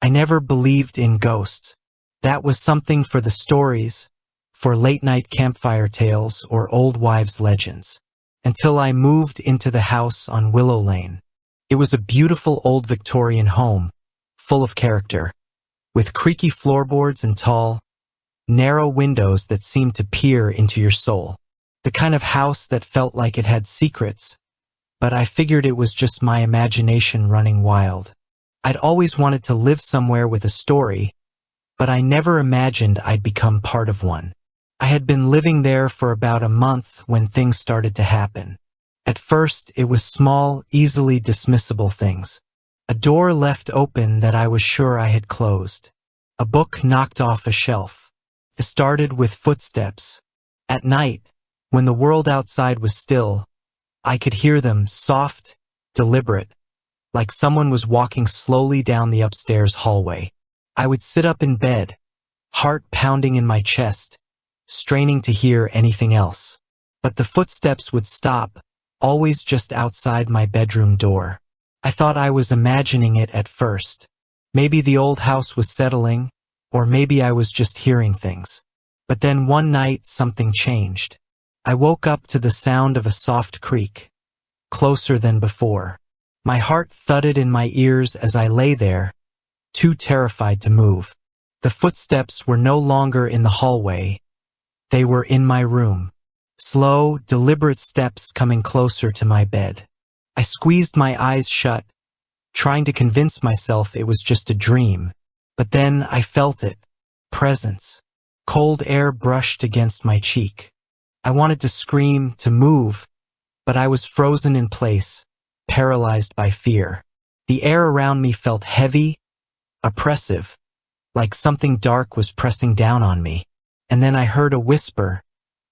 I never believed in ghosts. That was something for the stories, for late-night campfire tales or old wives' legends. Until I moved into the house on Willow Lane. It was a beautiful old Victorian home, full of character, with creaky floorboards and tall, narrow windows that seemed to peer into your soul. The kind of house that felt like it had secrets, but I figured it was just my imagination running wild. I'd always wanted to live somewhere with a story, but I never imagined I'd become part of one. I had been living there for about a month when things started to happen. At first, it was small, easily dismissible things. A door left open that I was sure I had closed. A book knocked off a shelf. It started with footsteps. At night, when the world outside was still, I could hear them, soft, deliberate, like someone was walking slowly down the upstairs hallway. I would sit up in bed, heart pounding in my chest, straining to hear anything else. But the footsteps would stop, always just outside my bedroom door. I thought I was imagining it at first. Maybe the old house was settling, or maybe I was just hearing things. But then one night something changed. I woke up to the sound of a soft creak, closer than before. My heart thudded in my ears as I lay there, too terrified to move. The footsteps were no longer in the hallway. They were in my room. Slow, deliberate steps coming closer to my bed. I squeezed my eyes shut, trying to convince myself it was just a dream. But then I felt it. Presence. Cold air brushed against my cheek. I wanted to scream, to move, but I was frozen in place, paralyzed by fear. The air around me felt heavy, oppressive, like something dark was pressing down on me. And then I heard a whisper,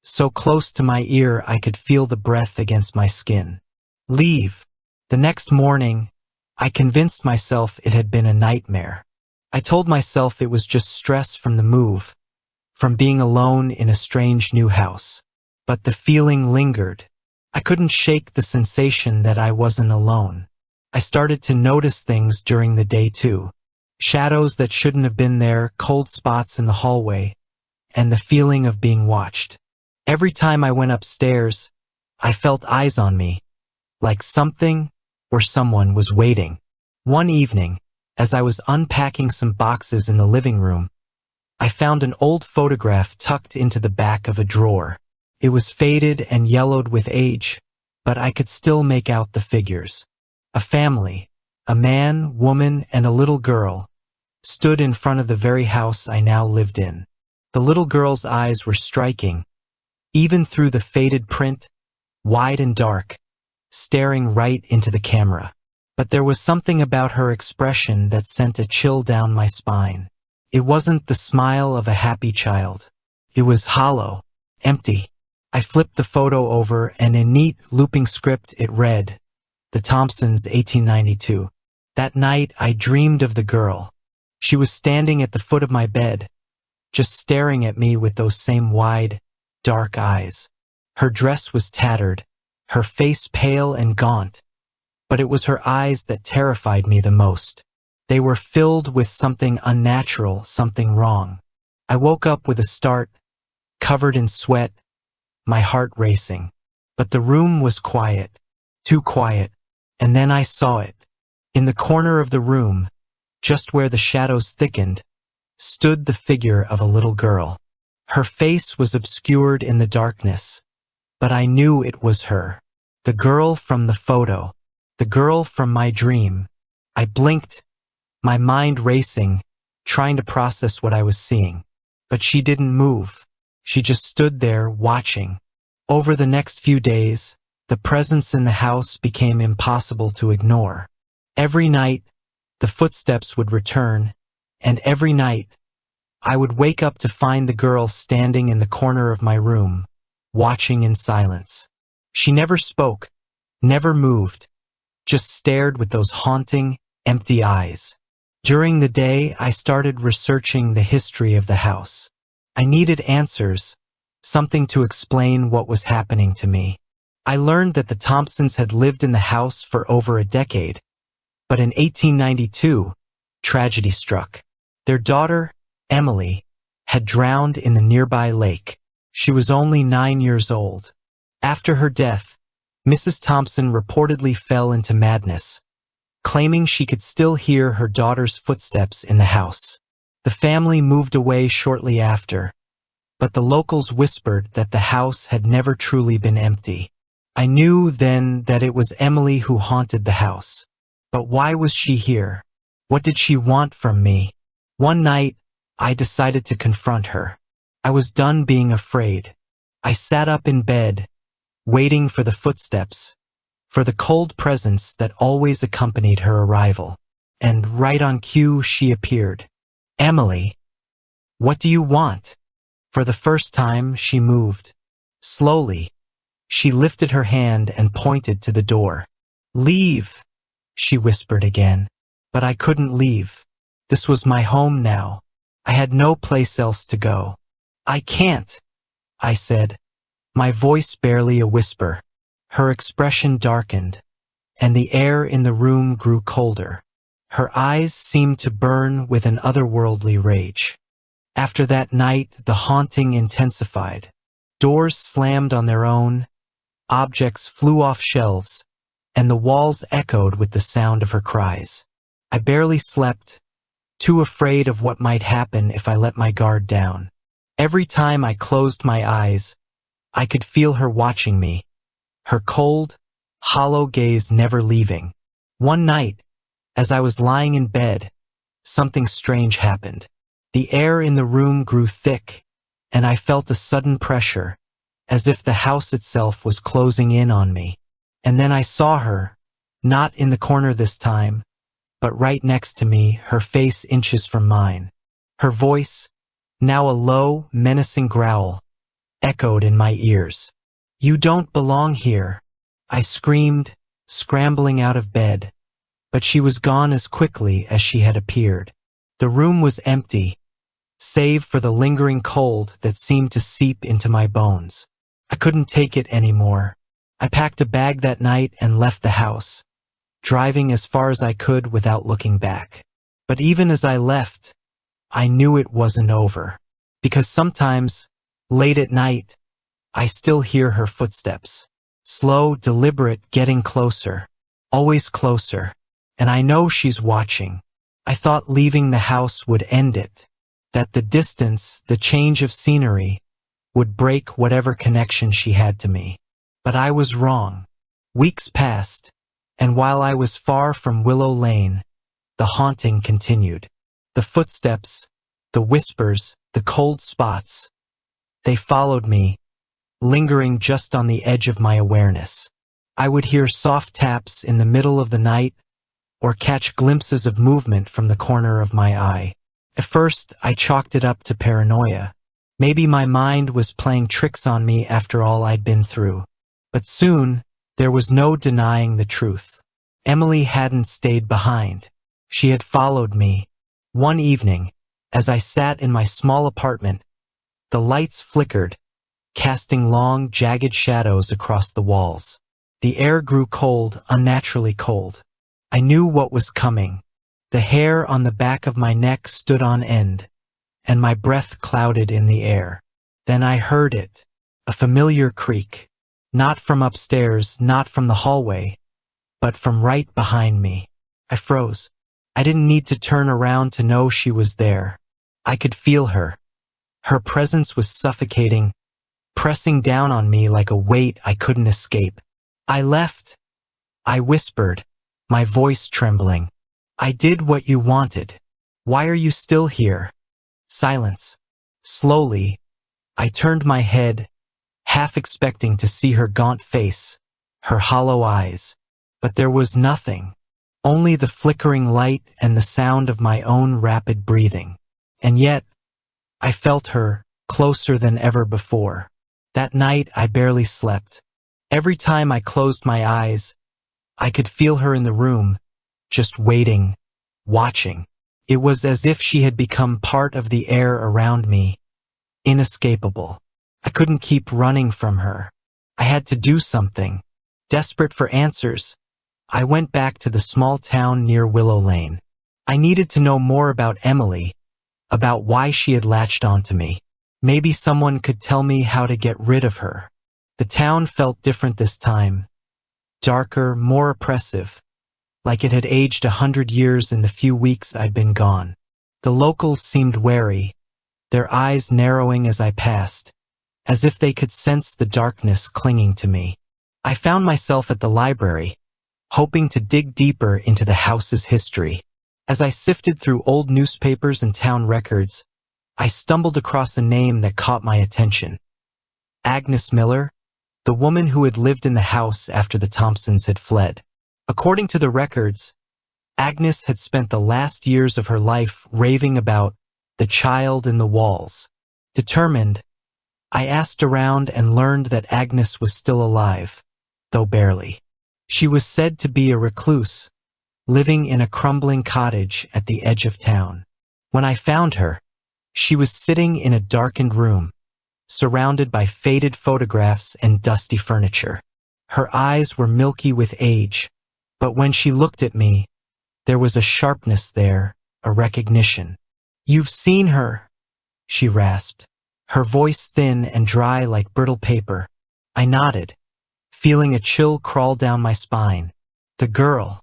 so close to my ear I could feel the breath against my skin. Leave. The next morning, I convinced myself it had been a nightmare. I told myself it was just stress from the move, from being alone in a strange new house. But the feeling lingered. I couldn't shake the sensation that I wasn't alone. I started to notice things during the day too. Shadows that shouldn't have been there, cold spots in the hallway, and the feeling of being watched. Every time I went upstairs, I felt eyes on me, like something or someone was waiting. One evening, as I was unpacking some boxes in the living room, I found an old photograph tucked into the back of a drawer. It was faded and yellowed with age, but I could still make out the figures. A family, a man, woman, and a little girl, stood in front of the very house I now lived in. The little girl's eyes were striking, even through the faded print, wide and dark, staring right into the camera. But there was something about her expression that sent a chill down my spine. It wasn't the smile of a happy child. It was hollow, empty. I flipped the photo over, and in neat, looping script it read, The Thompsons, 1892. That night I dreamed of the girl. She was standing at the foot of my bed, just staring at me with those same wide, dark eyes. Her dress was tattered, her face pale and gaunt, but it was her eyes that terrified me the most. They were filled with something unnatural, something wrong. I woke up with a start, covered in sweat, my heart racing. But the room was quiet, too quiet, and then I saw it. In the corner of the room, just where the shadows thickened, stood the figure of a little girl. Her face was obscured in the darkness, but I knew it was her. The girl from the photo, the girl from my dream. I blinked, my mind racing, trying to process what I was seeing. But she didn't move. She just stood there, watching. Over the next few days, the presence in the house became impossible to ignore. Every night, the footsteps would return, and every night, I would wake up to find the girl standing in the corner of my room, watching in silence. She never spoke, never moved, just stared with those haunting, empty eyes. During the day, I started researching the history of the house. I needed answers, something to explain what was happening to me. I learned that the Thompsons had lived in the house for over a decade, but in 1892, tragedy struck. Their daughter, Emily, had drowned in the nearby lake. She was only 9 years old. After her death, Mrs. Thompson reportedly fell into madness, claiming she could still hear her daughter's footsteps in the house. The family moved away shortly after, but the locals whispered that the house had never truly been empty. I knew then that it was Emily who haunted the house. But why was she here? What did she want from me? One night, I decided to confront her. I was done being afraid. I sat up in bed, waiting for the footsteps, for the cold presence that always accompanied her arrival. And right on cue, she appeared. Emily, what do you want? For the first time, she moved. Slowly, she lifted her hand and pointed to the door. Leave, she whispered again. But I couldn't leave. This was my home now. I had no place else to go. I can't, I said, my voice barely a whisper. Her expression darkened, and the air in the room grew colder. Her eyes seemed to burn with an otherworldly rage. After that night, the haunting intensified. Doors slammed on their own, objects flew off shelves, and the walls echoed with the sound of her cries. I barely slept, too afraid of what might happen if I let my guard down. Every time I closed my eyes, I could feel her watching me, her cold, hollow gaze never leaving. One night, as I was lying in bed, something strange happened. The air in the room grew thick, and I felt a sudden pressure, as if the house itself was closing in on me. And then I saw her, not in the corner this time, but right next to me, her face inches from mine. Her voice, now a low, menacing growl, echoed in my ears. You don't belong here, I screamed, scrambling out of bed, but she was gone as quickly as she had appeared. The room was empty, save for the lingering cold that seemed to seep into my bones. I couldn't take it anymore. I packed a bag that night and left the house, driving as far as I could without looking back. But even as I left, I knew it wasn't over, because sometimes, late at night, I still hear her footsteps. Slow, deliberate, getting closer, always closer, and I know she's watching. I thought leaving the house would end it, that the distance, the change of scenery, would break whatever connection she had to me. But I was wrong. Weeks passed, and while I was far from Willow Lane, the haunting continued. The footsteps, the whispers, the cold spots, they followed me, lingering just on the edge of my awareness. I would hear soft taps in the middle of the night, or catch glimpses of movement from the corner of my eye. At first, I chalked it up to paranoia. Maybe my mind was playing tricks on me after all I'd been through. But soon, there was no denying the truth. Emily hadn't stayed behind. She had followed me. One evening, as I sat in my small apartment, the lights flickered, casting long, jagged shadows across the walls. The air grew cold, unnaturally cold. I knew what was coming. The hair on the back of my neck stood on end, and my breath clouded in the air. Then I heard it, a familiar creak. Not from upstairs, not from the hallway, but from right behind me. I froze. I didn't need to turn around to know she was there. I could feel her. Her presence was suffocating, pressing down on me like a weight I couldn't escape. I left. I whispered, my voice trembling. I did what you wanted. Why are you still here? Silence. Slowly, I turned my head, half expecting to see her gaunt face, her hollow eyes. But there was nothing, only the flickering light and the sound of my own rapid breathing. And yet, I felt her, closer than ever before. That night, I barely slept. Every time I closed my eyes, I could feel her in the room, just waiting, watching. It was as if she had become part of the air around me, inescapable. I couldn't keep running from her. I had to do something. Desperate for answers, I went back to the small town near Willow Lane. I needed to know more about Emily, about why she had latched onto me. Maybe someone could tell me how to get rid of her. The town felt different this time, darker, more oppressive, like it had aged 100 years in the few weeks I'd been gone. The locals seemed wary, their eyes narrowing as I passed, as if they could sense the darkness clinging to me. I found myself at the library, hoping to dig deeper into the house's history. As I sifted through old newspapers and town records, I stumbled across a name that caught my attention. Agnes Miller, the woman who had lived in the house after the Thompsons had fled. According to the records, Agnes had spent the last years of her life raving about the child in the walls. Determined, I asked around and learned that Agnes was still alive, though barely. She was said to be a recluse, living in a crumbling cottage at the edge of town. When I found her, she was sitting in a darkened room, surrounded by faded photographs and dusty furniture. Her eyes were milky with age, but when she looked at me, there was a sharpness there, a recognition. "You've seen her," she rasped, her voice thin and dry like brittle paper. I nodded, feeling a chill crawl down my spine. The girl,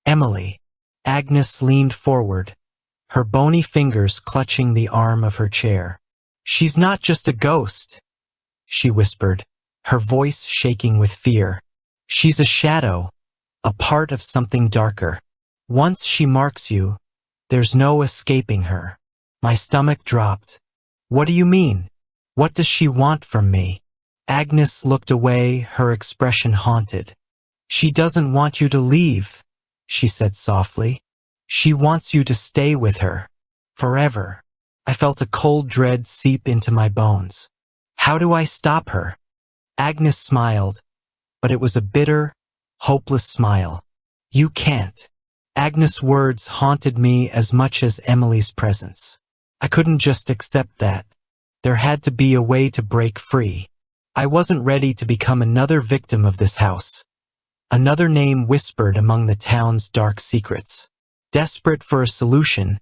Emily. Agnes leaned forward, her bony fingers clutching the arm of her chair. "She's not just a ghost," she whispered, her voice shaking with fear. "She's a shadow, a part of something darker. Once she marks you, there's no escaping her." My stomach dropped. "What do you mean? What does she want from me?" Agnes looked away, her expression haunted. "She doesn't want you to leave," she said softly. "She wants you to stay with her. Forever." I felt a cold dread seep into my bones. How do I stop her? Agnes smiled, but it was a bitter, hopeless smile. "You can't." Agnes' words haunted me as much as Emily's presence. I couldn't just accept that. There had to be a way to break free. I wasn't ready to become another victim of this house. Another name whispered among the town's dark secrets. Desperate for a solution,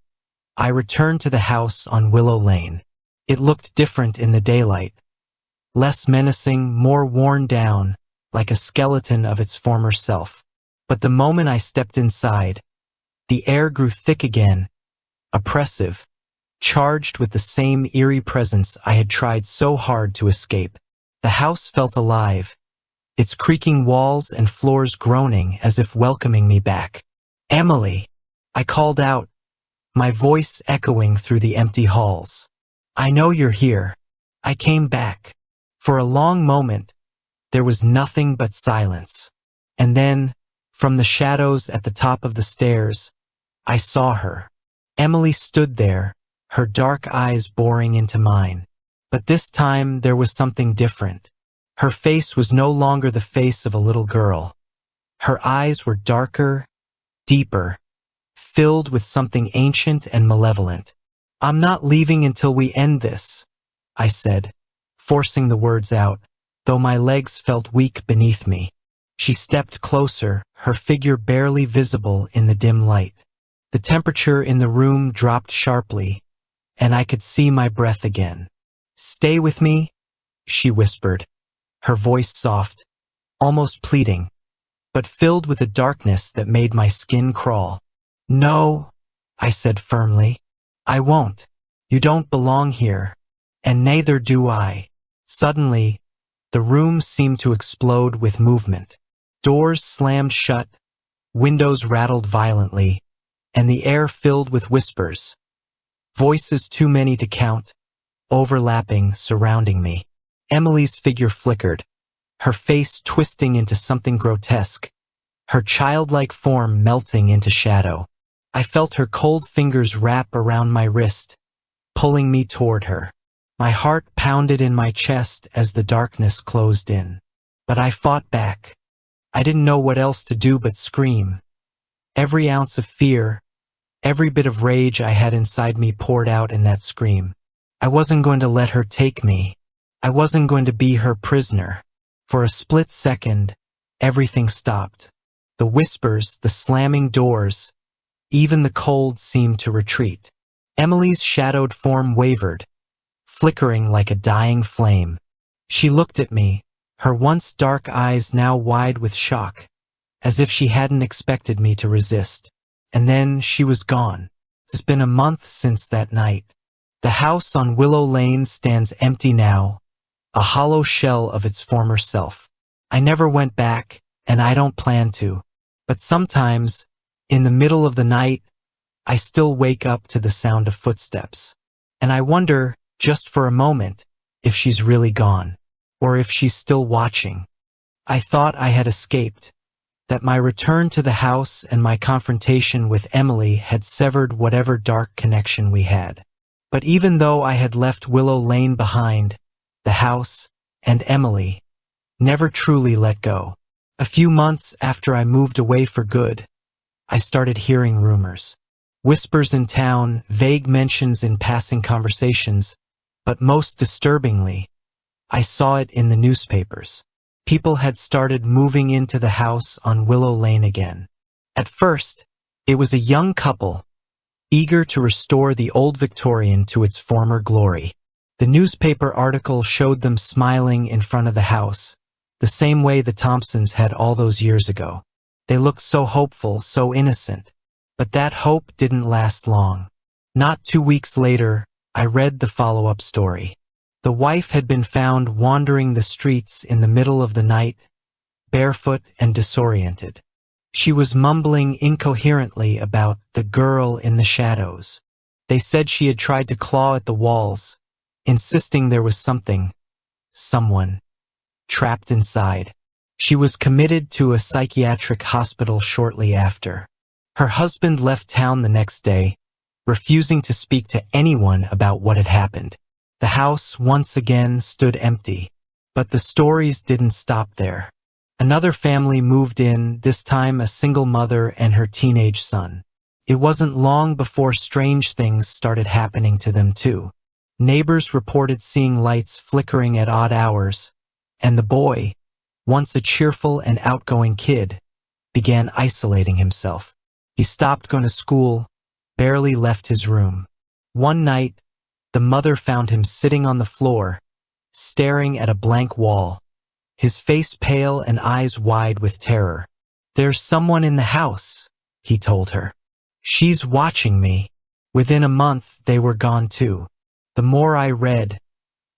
I returned to the house on Willow Lane. It looked different in the daylight. Less menacing, more worn down, like a skeleton of its former self. But the moment I stepped inside, the air grew thick again, oppressive, charged with the same eerie presence I had tried so hard to escape. The house felt alive, its creaking walls and floors groaning as if welcoming me back. "Emily!" I called out, my voice echoing through the empty halls. "I know you're here." I came back. For a long moment, there was nothing but silence. And then, from the shadows at the top of the stairs, I saw her. Emily stood there, her dark eyes boring into mine. But this time there was something different. Her face was no longer the face of a little girl. Her eyes were darker, deeper, filled with something ancient and malevolent. "I'm not leaving until we end this," I said, forcing the words out, though my legs felt weak beneath me. She stepped closer, her figure barely visible in the dim light. The temperature in the room dropped sharply, and I could see my breath again. "Stay with me," she whispered, her voice soft, almost pleading, but filled with a darkness that made my skin crawl. "No," I said firmly. "I won't. You don't belong here, and neither do I." Suddenly, the room seemed to explode with movement. Doors slammed shut, windows rattled violently, and the air filled with whispers. Voices too many to count, overlapping, surrounding me. Emily's figure flickered, her face twisting into something grotesque, her childlike form melting into shadow. I felt her cold fingers wrap around my wrist, pulling me toward her. My heart pounded in my chest as the darkness closed in. But I fought back. I didn't know what else to do but scream. Every ounce of fear, every bit of rage I had inside me poured out in that scream. I wasn't going to let her take me. I wasn't going to be her prisoner. For a split second, everything stopped. The whispers, the slamming doors, Even the cold seemed to retreat. Emily's shadowed form wavered, flickering like a dying flame. She looked at me, her once dark eyes now wide with shock, as if she hadn't expected me to resist. And then she was gone. It's been a month since that night. The house on Willow Lane stands empty now, a hollow shell of its former self. I never went back, and I don't plan to. But sometimes, in the middle of the night, I still wake up to the sound of footsteps. And I wonder, just for a moment, if she's really gone, or if she's still watching. I thought I had escaped, that my return to the house and my confrontation with Emily had severed whatever dark connection we had. But even though I had left Willow Lane behind, the house and Emily never truly let go. A few months after I moved away for good, I started hearing rumors. Whispers in town, vague mentions in passing conversations, but most disturbingly, I saw it in the newspapers. People had started moving into the house on Willow Lane again. At first, it was a young couple, eager to restore the old Victorian to its former glory. The newspaper article showed them smiling in front of the house, the same way the Thompsons had all those years ago. They looked so hopeful, so innocent. But that hope didn't last long. Not 2 weeks later, I read the follow-up story. The wife had been found wandering the streets in the middle of the night, barefoot and disoriented. She was mumbling incoherently about the girl in the shadows. They said she had tried to claw at the walls, insisting there was someone, trapped inside. She was committed to a psychiatric hospital shortly after. Her husband left town the next day, refusing to speak to anyone about what had happened. The house once again stood empty. But the stories didn't stop there. Another family moved in, this time a single mother and her teenage son. It wasn't long before strange things started happening to them too. Neighbors reported seeing lights flickering at odd hours, and the boy, once a cheerful and outgoing kid, began isolating himself. He stopped going to school, barely left his room. One night, the mother found him sitting on the floor, staring at a blank wall, his face pale and eyes wide with terror. "There's someone in the house," he told her. "She's watching me." Within a month, they were gone too. The more I read,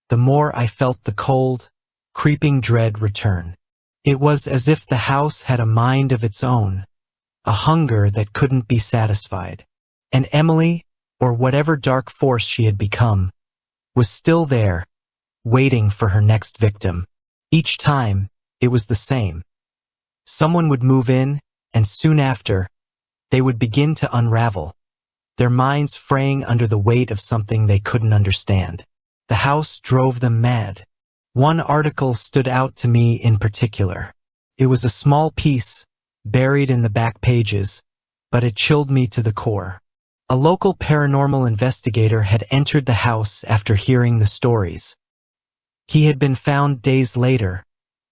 the more I felt the cold, creeping dread return. It was as if the house had a mind of its own, a hunger that couldn't be satisfied. And Emily, or whatever dark force she had become, was still there, waiting for her next victim. Each time, it was the same. Someone would move in, and soon after, they would begin to unravel, their minds fraying under the weight of something they couldn't understand. The house drove them mad. One article stood out to me in particular. It was a small piece, buried in the back pages, but it chilled me to the core. A local paranormal investigator had entered the house after hearing the stories. He had been found days later,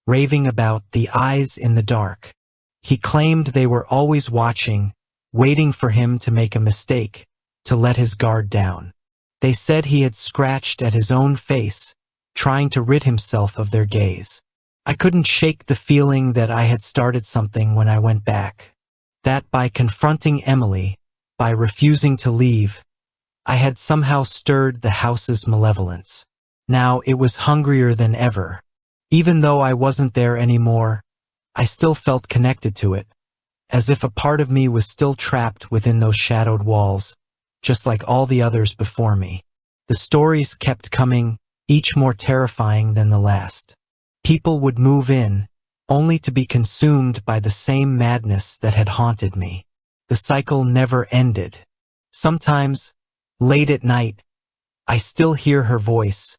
raving about the eyes in the dark. He claimed they were always watching, waiting for him to make a mistake, to let his guard down. They said he had scratched at his own face, trying to rid himself of their gaze. I couldn't shake the feeling that I had started something when I went back. That by confronting Emily, by refusing to leave, I had somehow stirred the house's malevolence. Now it was hungrier than ever. Even though I wasn't there anymore, I still felt connected to it, as if a part of me was still trapped within those shadowed walls, just like all the others before me. The stories kept coming, each more terrifying than the last. People would move in, only to be consumed by the same madness that had haunted me. The cycle never ended. Sometimes, late at night, I still hear her voice,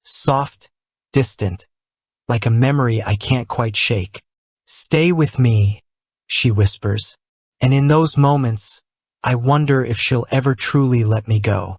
soft, distant, like a memory I can't quite shake. "Stay with me," she whispers, and in those moments, I wonder if she'll ever truly let me go.